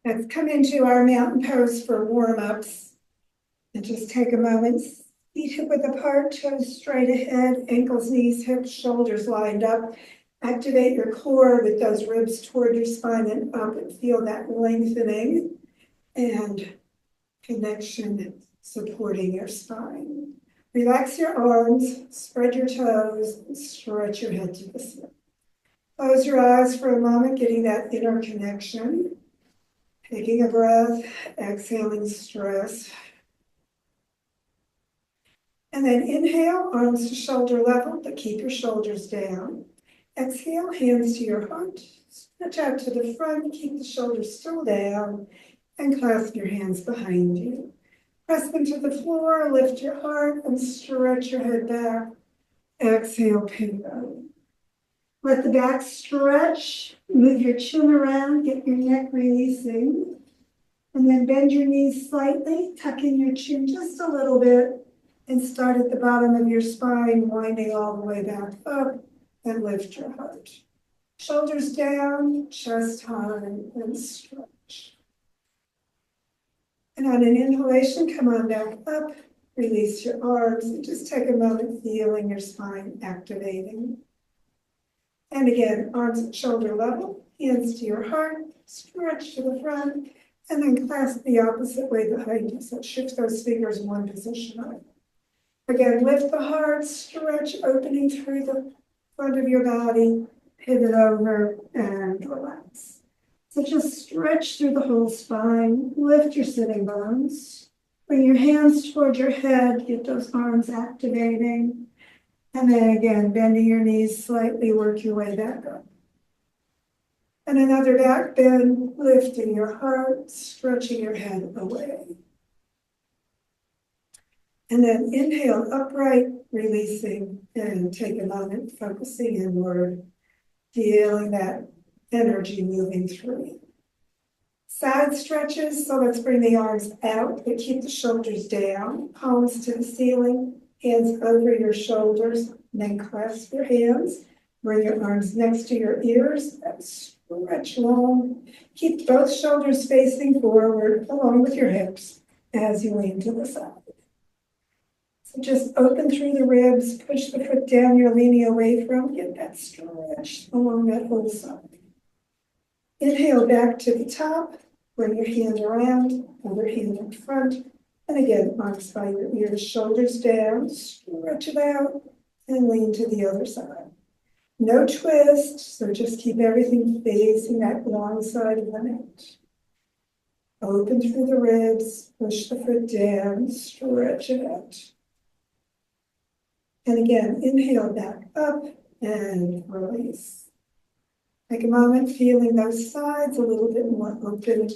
Let's come into our mountain pose for warm-ups. And just take a moment, feet hip width apart, toes straight ahead, ankles, knees, hips, shoulders lined up. Activate your core with those ribs toward your spine and up, and feel that lengthening and connection supporting your spine. Relax your arms, spread your toes, and stretch your head to the side. Close your eyes for a moment, getting that inner connection. Taking a breath, exhaling stress. And then inhale, arms to shoulder level, but keep your shoulders down. Exhale, hands to your heart. Stretch out to the front, keep the shoulders still down, and clasp your hands behind you. Press them to the floor, lift your heart, and stretch your head back. Exhale, pivot. Let the back stretch, move your chin around, get your neck releasing. And then bend your knees slightly, tuck in your chin just a little bit, and start at the bottom of your spine, winding all the way back up, and lift your heart. Shoulders down, chest high, and stretch. And on an inhalation, come on back up, release your arms, and just take a moment feeling your spine activating. And again, arms at shoulder level, hands to your heart, stretch to the front, and then clasp the opposite way behind you. So shift those fingers in one position up. Again, lift the heart, stretch, opening through the front of your body, pivot over, and relax. So just stretch through the whole spine, lift your sitting bones, bring your hands toward your head, get those arms activating. And then again, bending your knees slightly, work your way back up. And another back bend, lifting your heart, stretching your head away. And then inhale upright, releasing, and take a moment, focusing inward, feeling that energy moving through you. Side stretches, so let's bring the arms out, but keep the shoulders down, palms to the ceiling, hands over your shoulders, and then clasp your hands. Bring your arms next to your ears, and stretch long. Keep both shoulders facing forward, along with your hips, as you lean to the side. So just open through the ribs, push the foot down you're leaning away from, get that stretch along that whole side. Inhale back to the top, bring your hand around, other hand in front, and again, arms by your ears, shoulders down, stretch it out, and lean to the other side. No twist, so just keep everything facing that long side of the neck. Open through the ribs, push the foot down, stretch it out. And again, inhale back up and release. Take a moment, feeling those sides a little bit more open.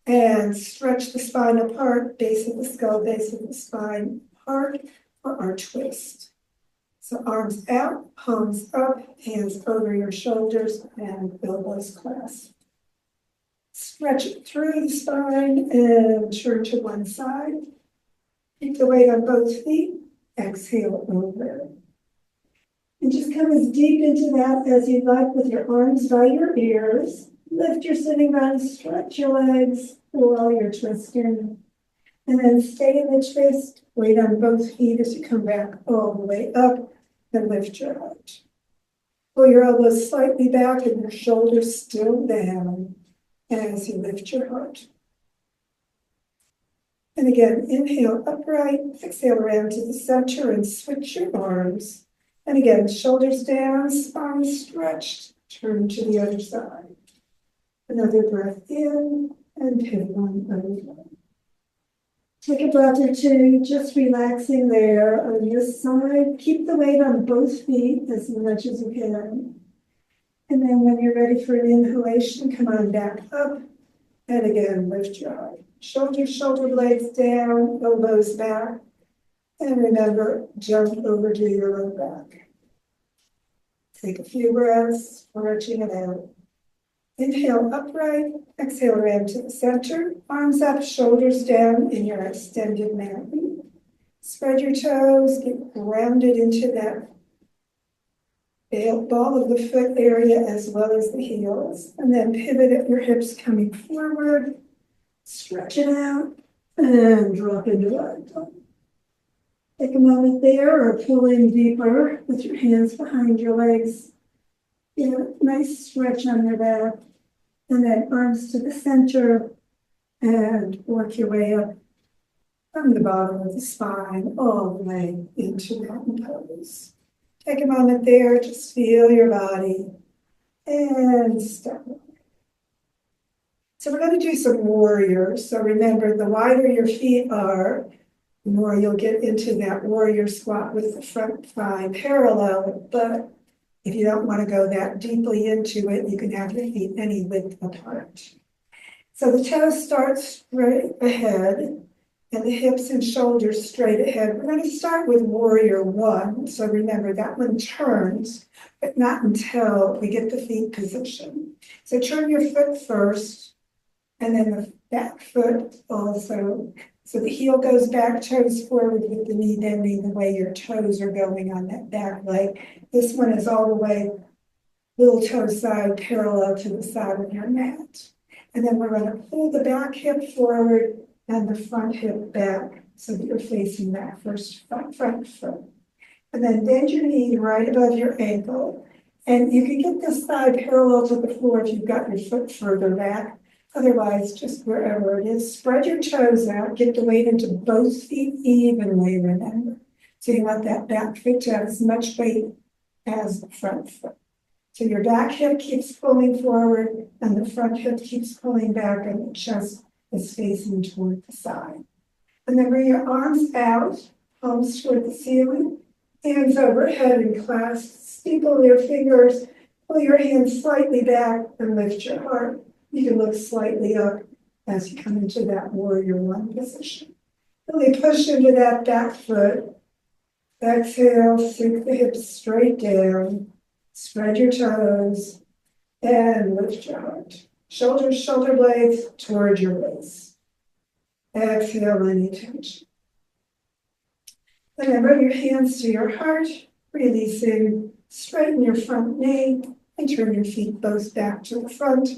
And stretch the spine apart, base of the skull, base of the spine apart for our twist. So arms out, palms up, hands over your shoulders, and elbows clasped. Stretch it through the spine and turn to one side. Keep the weight on both feet. Exhale over. And just come as deep into that as you'd like with your arms by your ears. Lift your sitting bones, stretch your legs while you're twisting. And then stay in the twist, weight on both feet as you come back all the way up and lift your heart. Pull your elbows slightly back and your shoulders still down as you lift your heart. And again, inhale upright, exhale around to the center and switch your arms. And again, shoulders down, spine stretched, turn to the other side. Another breath in and pivot on over. Take a breath or two, just relaxing there on this side. Keep the weight on both feet as much as you can. And then when you're ready for an inhalation, come on back up. And again, lift your heart. Shoulders, shoulder blades down, elbows back. And remember, jump over to your low back. Take a few breaths, stretching it out. Inhale upright, exhale around to the center, arms up, shoulders down in your extended mountain. Spread your toes, get grounded into that the ball of the foot area as well as the heels. And then pivot at your hips coming forward, stretch it out, and drop into ragdoll. Take a moment there or pull in deeper with your hands behind your legs. Get a nice stretch on your back. And then arms to the center and work your way up from the bottom of the spine all the way into mountain pose. Take a moment there, just feel your body and step. So we're going to do some warrior. So remember, the wider your feet are, the more you'll get into that warrior squat with the front thigh parallel. But if you don't want to go that deeply into it, you can have your feet any width apart. So the toes start straight ahead and the hips and shoulders straight ahead. We're going to start with warrior one. So remember, that one turns, but not until we get the feet position. So turn your foot first, and then the back foot also. So the heel goes back, toes forward with the knee bending the way your toes are going on that back leg. This one is all the way, little toe side parallel to the side of your mat. And then we're going to pull the back hip forward and the front hip back so that you're facing that first front foot. And then bend your knee right above your ankle. And you can get this thigh parallel to the floor if you've got your foot further back. Otherwise, just wherever it is, spread your toes out, get the weight into both feet evenly, remember. So you want that back foot to have as much weight as the front foot. So your back hip keeps pulling forward and the front hip keeps pulling back and the chest is facing toward the side. And then bring your arms out, palms toward the ceiling, hands overhead and clasp, steeple your fingers, pull your hands slightly back and lift your heart. You can look slightly up as you come into that warrior one position. Really push into that back foot. Exhale, sink the hips straight down. Spread your toes and lift your heart. Shoulders, shoulder blades toward your waist. Exhale any tension. And then bring your hands to your heart, releasing. Straighten your front knee and turn your feet both back to the front,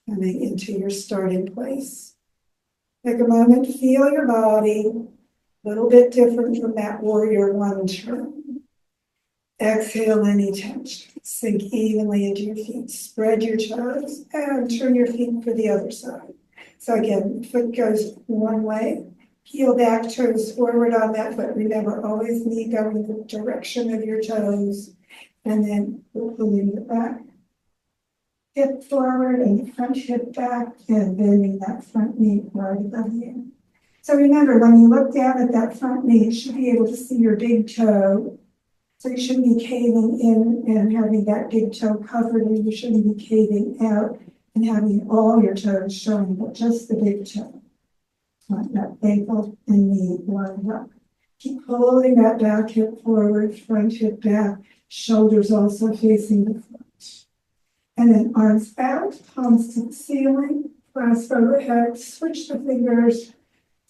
coming into your starting place. Take a moment, feel your body, a little bit different from that warrior one turn. Exhale any tension. Sink evenly into your feet. Spread your toes and turn your feet for the other side. So again, foot goes one way. Heel back, toes forward on that foot. Remember, always knee going the direction of your toes. And then pulling the back hip forward and the front hip back and bending that front knee right above you. So remember, when you look down at that front knee, you should be able to see your big toe. So you shouldn't be caving in and having that big toe covered, and you shouldn't be caving out and having all your toes showing, but just the big toe. Want that ankle and knee lined up. Keep holding that back hip forward, front hip back, shoulders also facing the front. And then arms out, palms to the ceiling, clasp overhead, switch the fingers.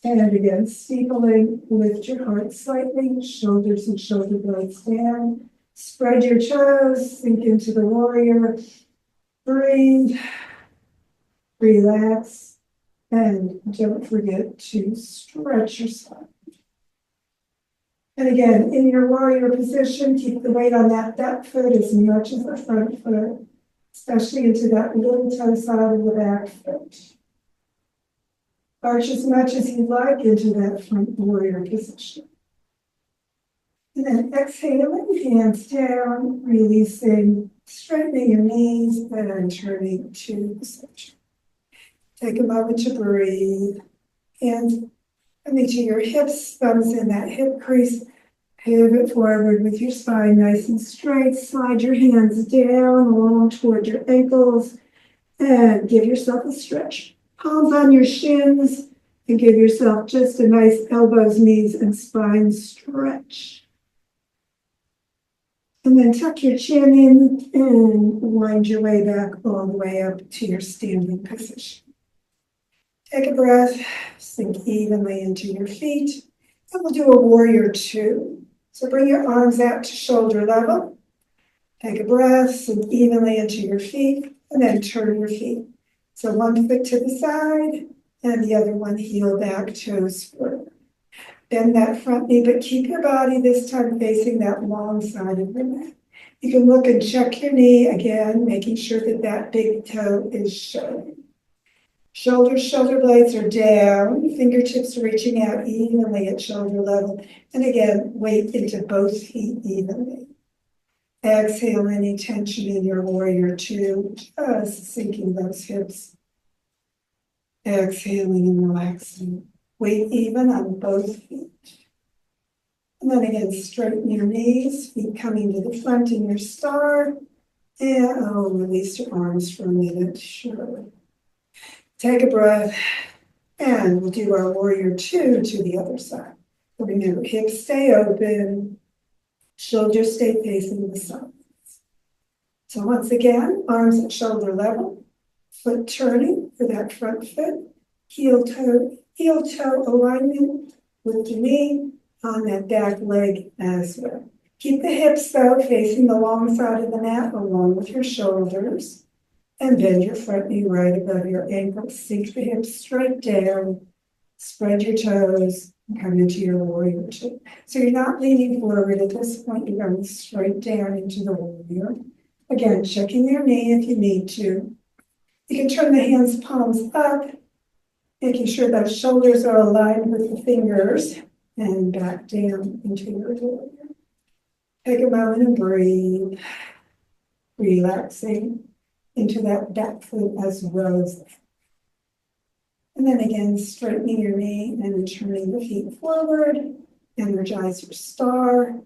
And again, steepling, lift your heart slightly, shoulders and shoulder blades down. Spread your toes, sink into the warrior. Breathe, relax, and don't forget to stretch your spine. And again, in your warrior position, keep the weight on that back foot as much as the front foot, especially into that little toe side of the back foot. Arch as much as you'd like into that front warrior position. And then exhaling, hands down, releasing, straightening your knees, and turning to the center. Take a moment to breathe. Hands coming to your hips, thumbs in that hip crease. Pivot forward with your spine nice and straight. Slide your hands down along toward your ankles and give yourself a stretch. Palms on your shins and give yourself just a nice elbows, knees, and spine stretch. And then tuck your chin in and wind your way back all the way up to your standing position. Take a breath, sink evenly into your feet, and we'll do a warrior two. So bring your arms out to shoulder level. Take a breath, sink evenly into your feet, and then turn your feet. So one foot to the side, and the other one heel back, toes forward. Bend that front knee, but keep your body this time facing that long side of the mat. You can look and check your knee again, making sure that that big toe is showing. Shoulder blades are down, fingertips reaching out evenly at shoulder level. And again, weight into both feet evenly. Exhale any tension in your warrior two, just sinking those hips. Exhaling and relaxing. Weight even on both feet. And then again, straighten your knees, feet coming to the front in your star. And release your arms for a minute, sure. Take a breath, and we'll do our warrior two to the other side. So remember, hips stay open, shoulders stay facing the sides. So once again, arms at shoulder level, foot turning for that front foot, heel toe alignment with the knee on that back leg as well. Keep the hips though facing the long side of the mat along with your shoulders. And bend your front knee right above your ankle. Sink the hips straight down. Spread your toes and come into your warrior two. So you're not leaning forward at this point. You're going straight down into the warrior. Again, checking your knee if you need to. You can turn the hands palms up, making sure those shoulders are aligned with the fingers, and back down into your warrior. Take a moment and breathe, relaxing into that back foot as well as the front. And then again, straightening your knee and turning the feet forward, energize your star,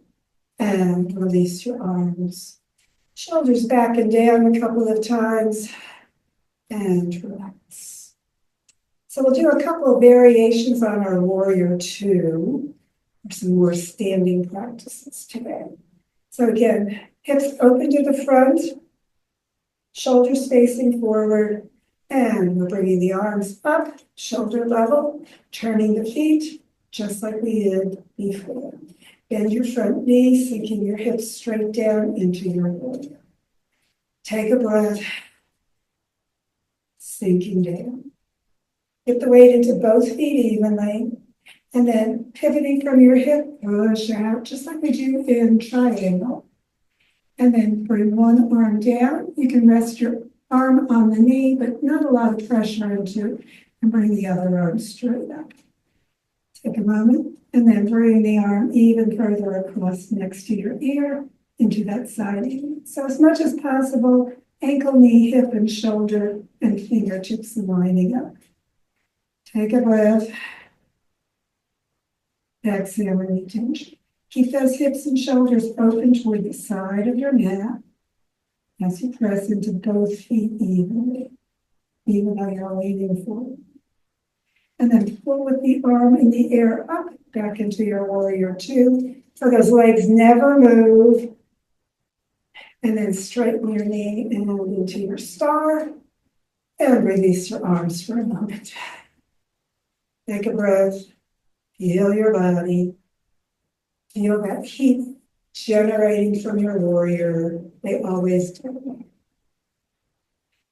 and release your arms. Shoulders back and down a couple of times, and relax. So we'll do a couple of variations on our warrior two, or some more standing practices today. So again, hips open to the front, shoulders facing forward, and we're bringing the arms up, shoulder level, turning the feet, just like we did before. Bend your front knee, sinking your hips straight down into your warrior. Take a breath, sinking down. Get the weight into both feet evenly, and then pivoting from your hip, push out, just like we do in triangle. And then bring one arm down. You can rest your arm on the knee, but not a lot of pressure into it. And bring the other arm straight up. Take a moment, and then bring the arm even further across next to your ear into that side angle. So as much as possible, ankle, knee, hip, and shoulder, and fingertips lining up. Take a breath. Exhale any tension. Keep those hips and shoulders open toward the side of your mat as you press into both feet evenly, even though you're leaning forward. And then pull with the arm in the air up, back into your warrior two. So those legs never move. And then straighten your knee and into your star. And release your arms for a moment. Take a breath. Feel your body. Feel that heat generating from your warrior. They always do.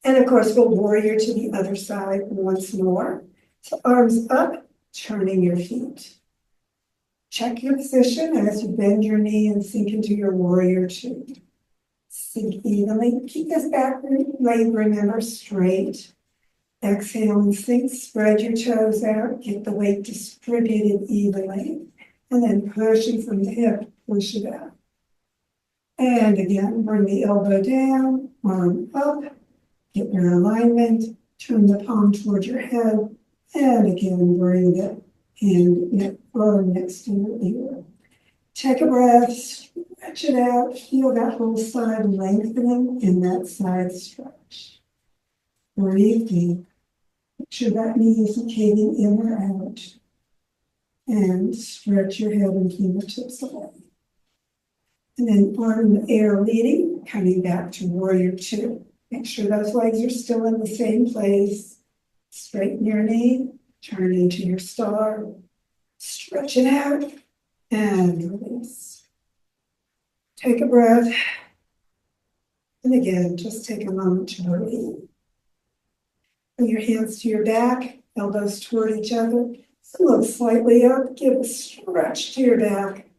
And of course, we'll warrior to the other side once more. So arms up, turning your feet. Check your position as you bend your knee and sink into your warrior two. Sink evenly. Keep this back leg, remember, straight. Exhale and sink. Spread your toes out. Get the weight distributed evenly. And then pushing from the hip, push it out. And again, bring the elbow down, arm up, get your alignment, turn the palm toward your head, and again, bring the hand arm next to your ear. Take a breath, stretch it out, feel that whole side lengthening in that side stretch. Breathe deep. Make sure that knee isn't caving in or out. And stretch your head and fingertips away. And then arm air leading, coming back to warrior two. Make sure those legs are still in the same place. Straighten your knee, turn into your star, stretch it out, and release. Take a breath, And again, just take a moment to breathe. Bring your hands to your back, elbows toward each other. Look slightly up, give a stretch to your back.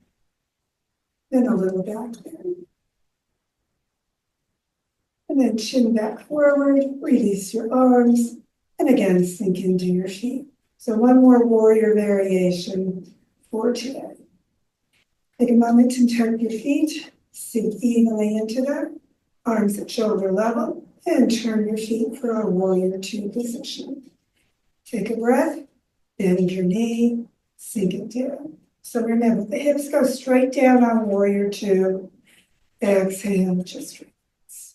Then a little back bend. And then chin back forward, release your arms, and again, sink into your feet. So one more warrior variation for today. Take a moment to tuck your feet, sink evenly into them, arms at shoulder level, and turn your feet for our warrior two position. Take a breath, bend your knee, sink it down. So remember, the hips go straight down on warrior two. Exhale, just release.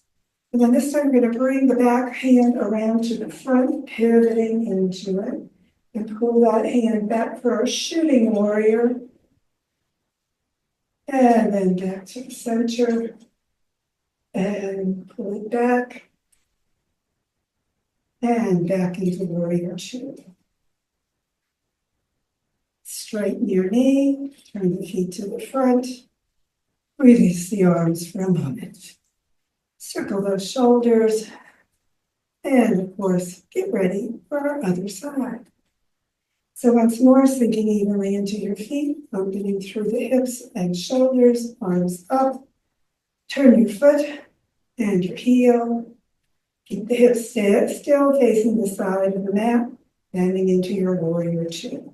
And then this time we're going to bring the back hand around to the front, pivoting into it. And pull that hand back for a shooting warrior. And then back to the center. And pull it back. And back into warrior two. Straighten your knee, turn the feet to the front. Release the arms for a moment. Circle those shoulders. And of course, get ready for our other side. So once more, sinking evenly into your feet, opening through the hips and shoulders, arms up. Turn your foot and your heel. Keep the hips still facing the side of the mat, bending into your warrior two.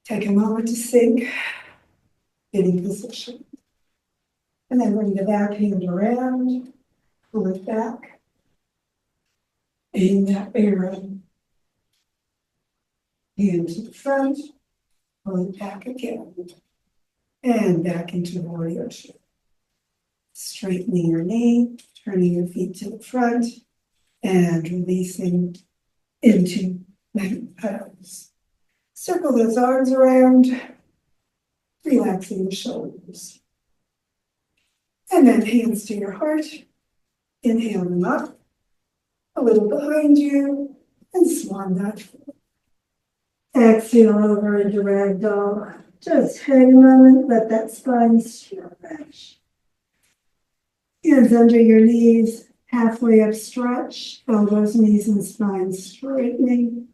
Take a moment to sink, getting position. And then bring the back hand around, pull it back. In that arrow. Hand to the front, pull it back again, and back into warrior two. Straightening your knee, turning your feet to the front, and releasing into mountain pose. Circle those arms around, relaxing the shoulders. And then hands to your heart, inhale them up, a little behind you, and swan dive forward. Exhale over into ragdoll. Just hang a moment, let that spine stretch. Hands under your knees, halfway up stretch, elbows, knees, and spine straightening.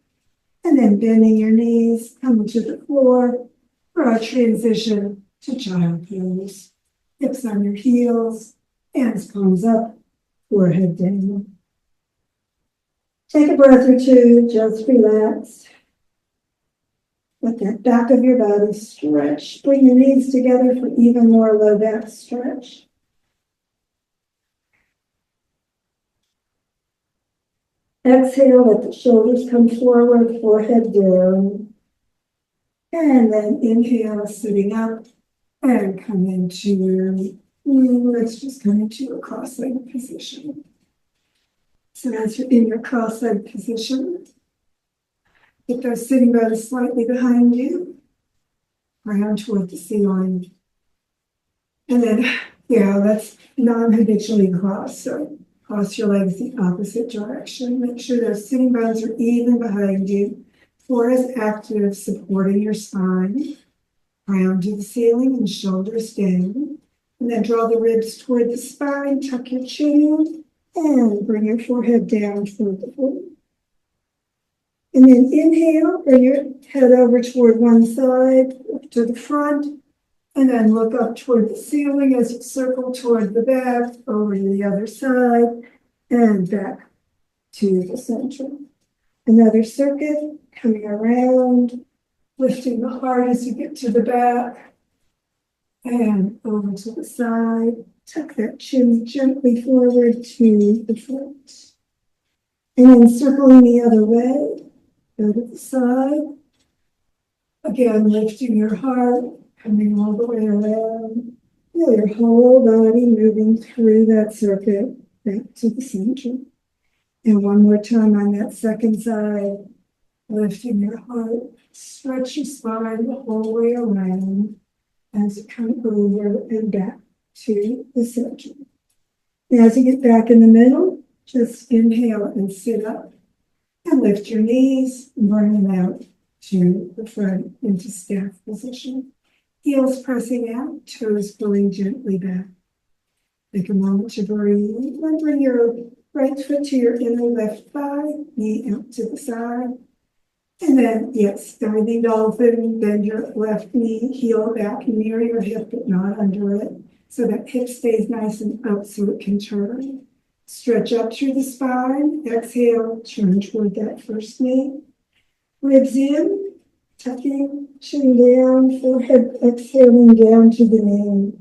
And then bending your knees, coming to the floor for our transition to child pose. Hips on your heels, hands palms up, forehead down. Take a breath or two, just relax. Let that back of your body stretch. Bring your knees together for even more low back stretch. Exhale, let the shoulders come forward, forehead down. And then inhale, sitting up, and come into, let's just come into a cross-legged position. So as you're in your cross-legged position, get those sitting bones slightly behind you, round toward the ceiling. And then, that's non-habitually crossed. So cross your legs the opposite direction. Make sure those sitting bones are even behind you. Core is active, supporting your spine. Round to the ceiling and shoulders down. And then draw the ribs toward the spine, tuck your chin in, and bring your forehead down toward the floor. And then inhale, bring your head over toward one side, up to the front, and then look up toward the ceiling as you circle toward the back, over to the other side, and back to the center. Another circuit, coming around, lifting the heart as you get to the back, and over to the side. Tuck that chin gently forward to the front. And then circling the other way. Go to the side. Again, lifting your heart, coming all the way around. Feel your whole body moving through that circuit back to the center. And one more time on that second side, lifting your heart. Stretch your spine the whole way around as you come over and back to the center. Now, as you get back in the middle, just inhale and sit up. And lift your knees and bring them out to the front into staff position. Heels pressing out, toes pulling gently back. Take a moment to breathe. Then bring your right foot to your inner left thigh, knee out to the side. And then, yes, standing dolphin, bend your left knee, heel back near your hip, but not under it, so that hip stays nice and up so it can turn. Stretch up through the spine. Exhale, turn toward that first knee. Ribs in, tucking, chin down, forehead exhaling down to the knee.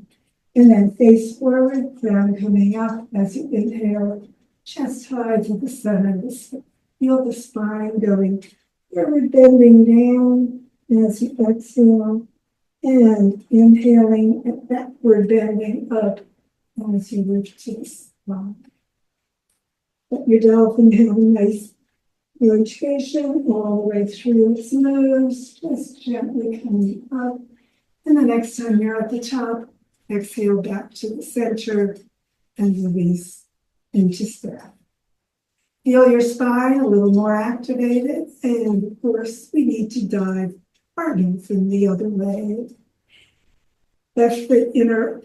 And then face forward, crown coming up as you inhale, chest high to the center of the spine. Feel the spine going forward, bending down as you exhale, and inhaling and backward bending up as you lift to the spine. Let your dolphin have a nice rotation all the way through its nose, just gently coming up. And the next time you're at the top, exhale back to the center and release into staff. Feel your spine a little more activated, and of course, we need to dive our knees in the other way. Left foot inner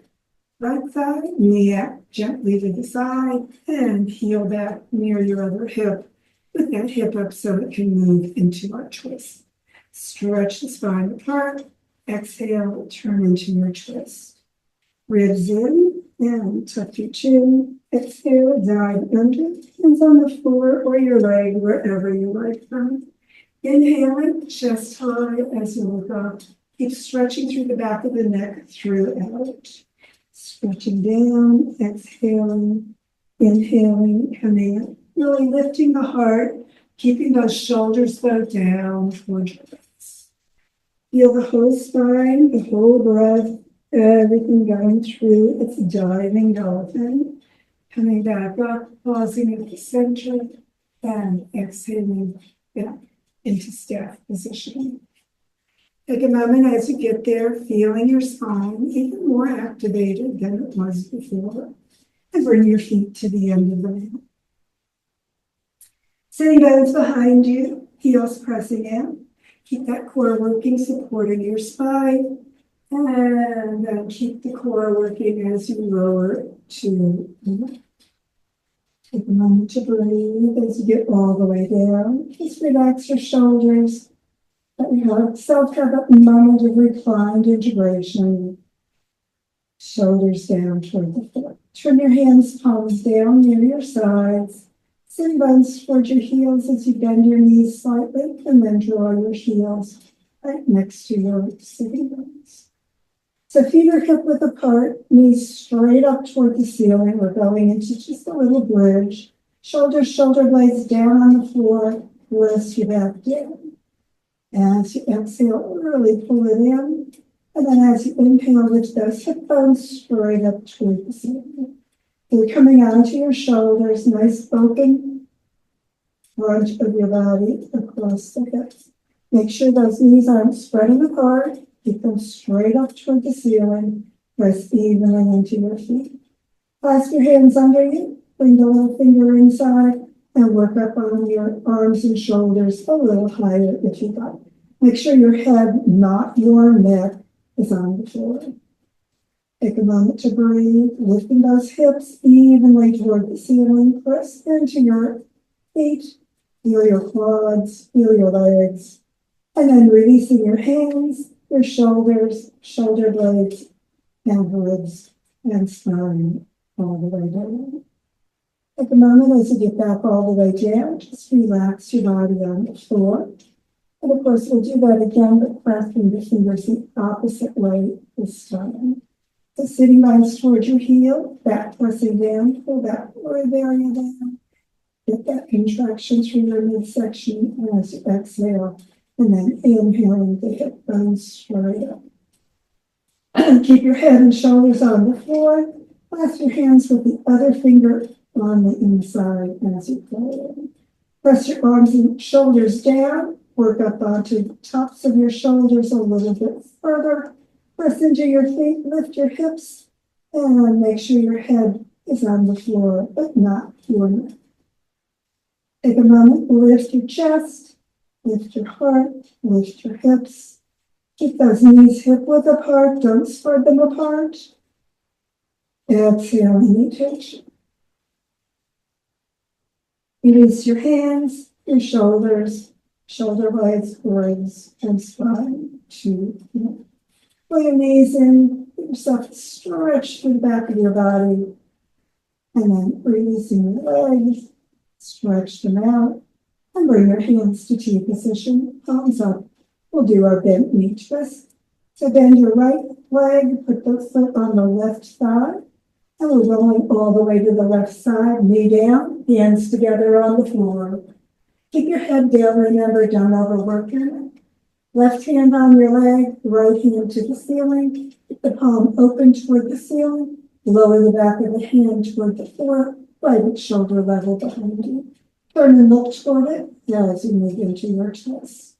right side, knee out gently to the side, and heel back near your other hip, with that hip up so it can move into our twist. Stretch the spine apart, exhale, turn into your twist. Ribs in, and tuck your chin. Exhale, dive under, hands on the floor or your leg, wherever you like from. Inhaling, chest high as you look up. Keep stretching through the back of the neck throughout. Stretching down, exhaling, inhaling, coming up. Really lifting the heart, keeping those shoulders bowed down towards your face. Feel the whole spine, the whole breath, everything going through. It's diving dolphin. Coming back up, pausing at the center, and exhaling back into staff position. Take a moment as you get there, feeling your spine even more activated than it was before. And bring your feet to the end of the mat. Sitting bones behind you, heels pressing in. Keep that core working, supporting your spine. And then keep the core working as you lower to the mat. Take a moment to breathe as you get all the way down. Just relax your shoulders. Let yourself have that moment of reclined integration. Shoulders down toward the floor. Turn your hands, palms down near your sides. Sitting bones toward your heels as you bend your knees slightly, and then draw your heels right next to your sitting bones. So feet are hip width apart, knees straight up toward the ceiling. We're going into just a little bridge. Shoulders, shoulder blades down on the floor. Rest your back down. As you exhale, really pull it in. And then as you inhale, lift those hip bones straight up toward the ceiling. So you're coming onto your shoulders, nice open front of your body across the hips. Make sure those knees aren't spreading apart. Keep them straight up toward the ceiling. Press evenly into your feet. Clasp your hands under you. Bring the little finger inside and work up on your arms and shoulders a little higher if you like. Make sure your head, not your neck, is on the floor. Take a moment to breathe, lifting those hips evenly toward the ceiling. Press into your feet. Feel your quads, feel your legs. And then releasing your hands, your shoulders, shoulder blades, and ribs and spine all the way down. Take a moment as you get back all the way down. Just relax your body on the floor. And of course, we'll do that again, but clasping the fingers the opposite way this time. So sitting bones towards your heel, back pressing down, pull that forward area down. Get that contraction through your midsection as you exhale. And then inhaling the hip bones straight up. Keep your head and shoulders on the floor. Clasp your hands with the other finger on the inside as you pull in. Press your arms and shoulders down. Work up onto the tops of your shoulders a little bit further. Press into your feet, lift your hips, and make sure your head is on the floor, but not your neck. Take a moment, lift your chest, lift your heart, lift your hips. Keep those knees hip width apart, don't spread them apart. Exhale, any tension. Release your hands, your shoulders, shoulder blades, ribs, and spine to pull your knees in, get yourself stretched through the back of your body, and then releasing your legs, stretch them out, and bring your hands to T position, palms up. We'll do our bent knee twist. So bend your right leg, put the foot on the left thigh, and we're rolling all the way to the left side, knee down, hands together on the floor. Keep your head down, remember, don't overwork it. Left hand on your leg, right hand to the ceiling, keep the palm open toward the ceiling, lower the back of the hand toward the floor, right at shoulder level behind you. Turn and look toward it as you move into your twist.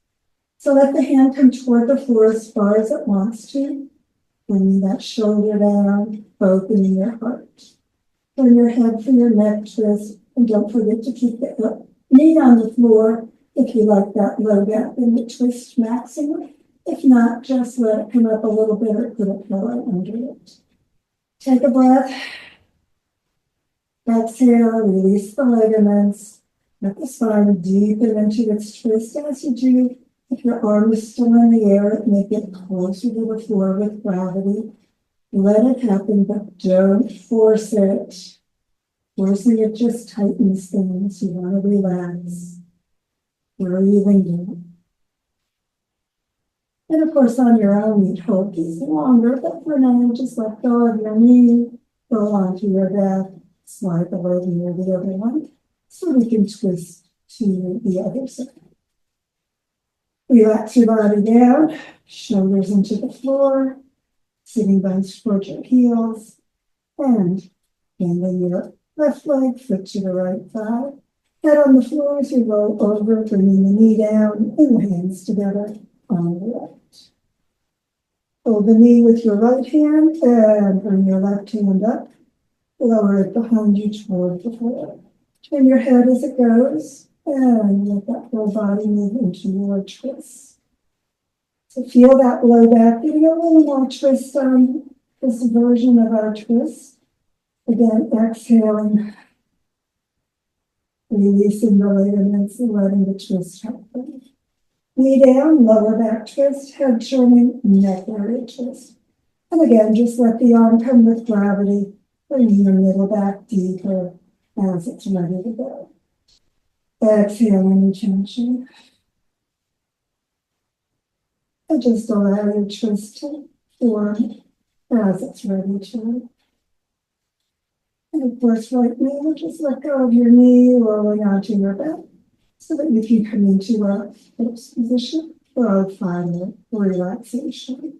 So let the hand come toward the floor as far as it wants to. Bringing that shoulder down, opening your heart. Turn your head for your neck twist, and don't forget to keep the knee on the floor if you like that low back in the twist maximum. If not, just let it come up a little bit or put a pillow under it. Take a breath. Exhale, release the ligaments. Let the spine deepen into its twist as you do. If your arm is still in the air, it may get closer to the floor with gravity. Let it happen, but don't force it. Forcing it just tightens things. You want to relax. Breathing in. And of course, on your own, you'd hold these longer, but for now, just let go of your knee, go onto your back, slide the leg near the other one, so we can twist to the other side. Relax your body down, shoulders into the floor, sitting bones toward your heels, and bending your left leg, foot to the right thigh. Head on the floor as you roll over, bringing the knee down and the hands together on the right. Hold the knee with your right hand and bring your left hand up. Lower it behind you toward the floor. Turn your head as it goes and let that whole body move into your twist. So feel that low back, getting a little more twist on this version of our twist. Again, exhaling, releasing the ligaments and letting the twist happen. Knee down, lower back twist, head turning, neck area twist. And again, just let the arm come with gravity, bringing your middle back deeper as it's ready to go. Exhale any tension. And just allow your twist to form as it's ready to. And of course, right now, just let go of your knee, rolling onto your back, so that you can come into a hips position for our final relaxation.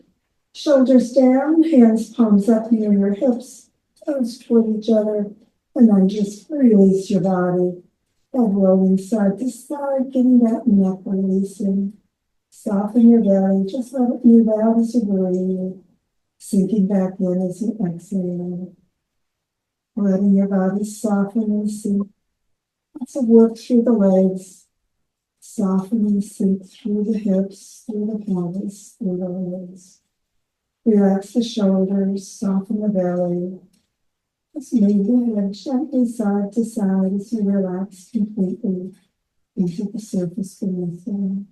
Shoulders down, hands palms up near your hips, toes toward each other, and then just release your body. And rolling side to side, getting that neck releasing. Soften your belly, just let it move out as you breathe. Sinking back in as you exhale. Letting your body soften and sink. Lots of work through the legs. Soften and sink through the hips, through the pelvis, through the legs. Relax the shoulders, soften the belly. Just move the head gently side to side as you relax completely into the surface beneath you.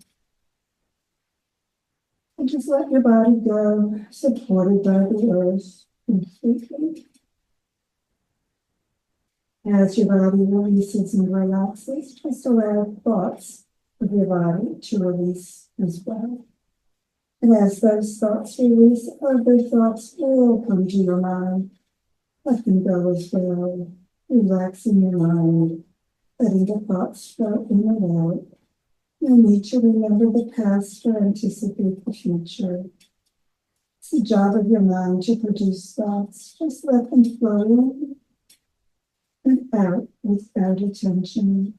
And just let your body go, supported by the earth completely. As your body releases and relaxes, just allow thoughts of your body to release as well. And as those thoughts release, other thoughts will come to your mind. Let them go as well, relaxing your mind, letting the thoughts flow in and out. No need to remember the past or anticipate the future. It's the job of your mind to produce thoughts. Just let them flow in and out without attention.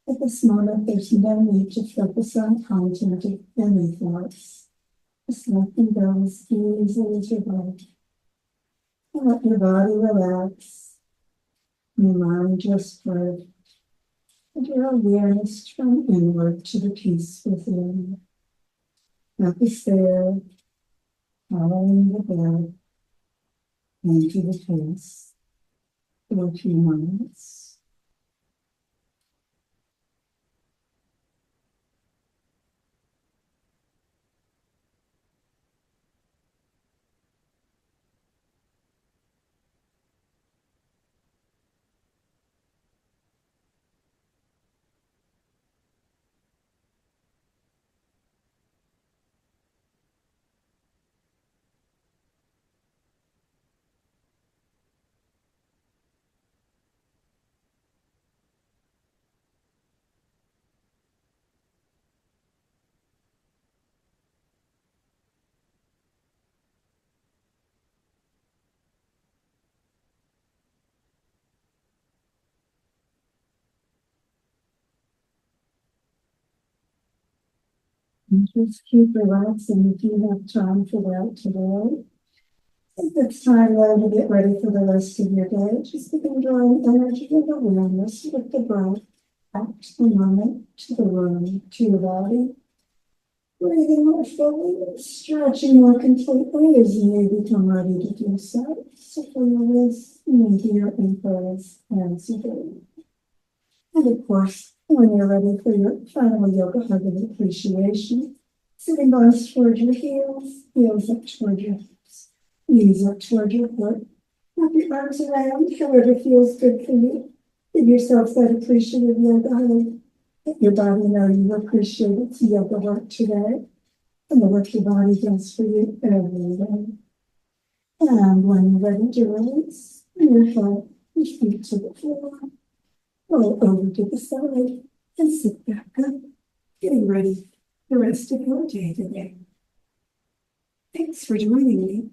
At this moment, there's no need to focus on content of any thoughts. Just let them go as easily as you like. And let your body relax, your mind just drift, and your awareness turn inward to the peace within. Focus there, following the breath, into the face for a few moments. And just keep relaxing if you have time for that today. If it's time though to get ready for the rest of your day, just begin drawing energy and awareness with the breath back to the moment, to the room, to your body. Breathing more fully, stretching more completely as you become ready to do so. So for your wrists, your ankles, and today. And of course, when you're ready for your final yoga hug of appreciation, sitting bones toward your heels, heels up toward your hips, knees up toward your heart. Wrap your arms around however feels good for you. Give yourself that appreciative yoga hug. Let your body know you appreciate its yoga work today and the work your body does for you every day. And when you're ready to release, your head, your feet to the floor, roll over to the side, and sit back up, getting ready for the rest of your day today. Thanks for joining me.